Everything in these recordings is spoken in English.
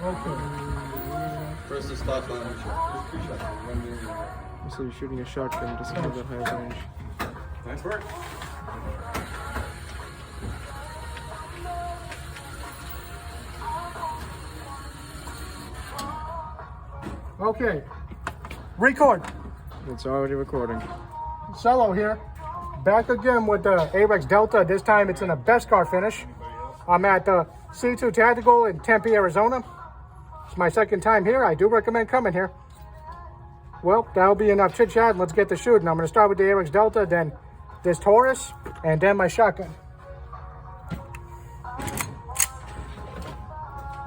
Okay. Press the stop button. So you're shooting a shotgun to see that high range. Nice work. Okay. Record. It's already recording. Solo here. Back again with the AREX Delta. This time it's in a Beskar finish. I'm at the C2 Tactical in Tempe, Arizona. It's my second time here. I do recommend coming here. Well, that'll be enough chit chat. Let's get to shooting. I'm going to start with the AREX Delta, then this Taurus, and then my shotgun.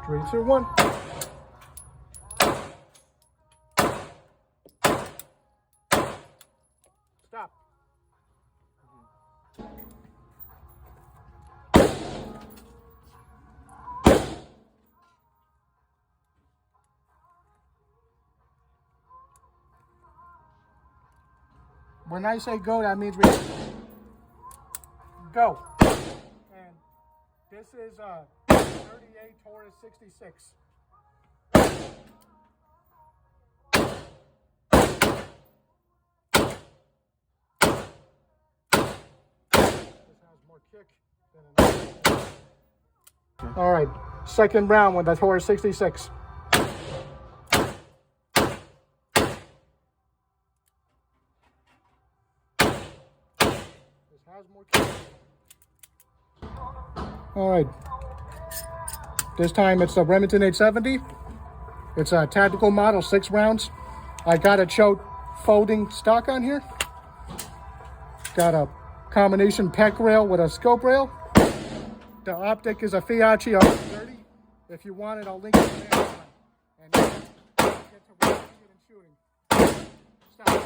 3, 2, 1. Stop. When I say go, that means we go. And this is 38 Taurus 66. This has more kick than another. All right, second round with the Taurus 66. Has more kick. All right. This time it's the Remington 870. It's a tactical model, 6 rounds. I got a choke folding stock on here. Got a combination pec rail with a scope rail. The optic is a Fiat 30. If you want it, I'll link it there. And you can get to recording and shooting. Stop.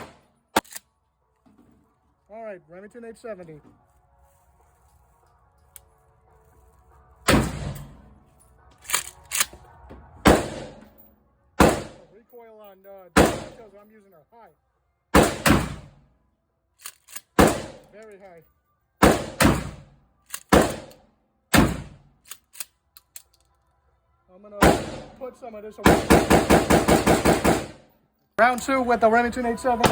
All right, Remington 870. Recoil on the details I'm using are high. Very high. I'm gonna put some of this away. Round 2 with the Remington 870.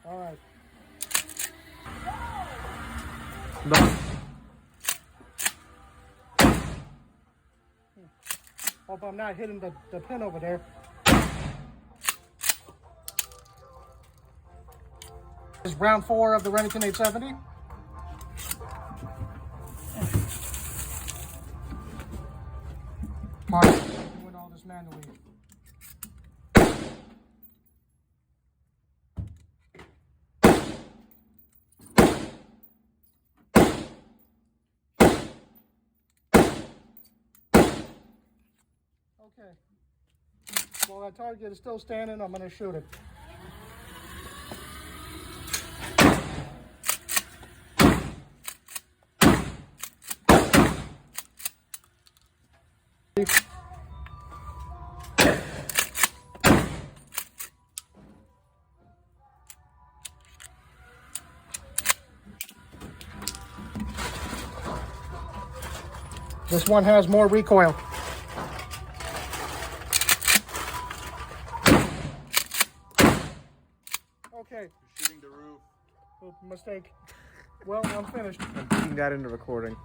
All right. Done. Hope I'm not hitting the pin over there. This is round 4 of the Remington 870. Mark, doing all this manually. Okay. While that target is still standing, I'm going to shoot it. This one has more recoil. Okay. You're shooting the roof. Oh, mistake. Well, I'm finished. I'm putting that into recording.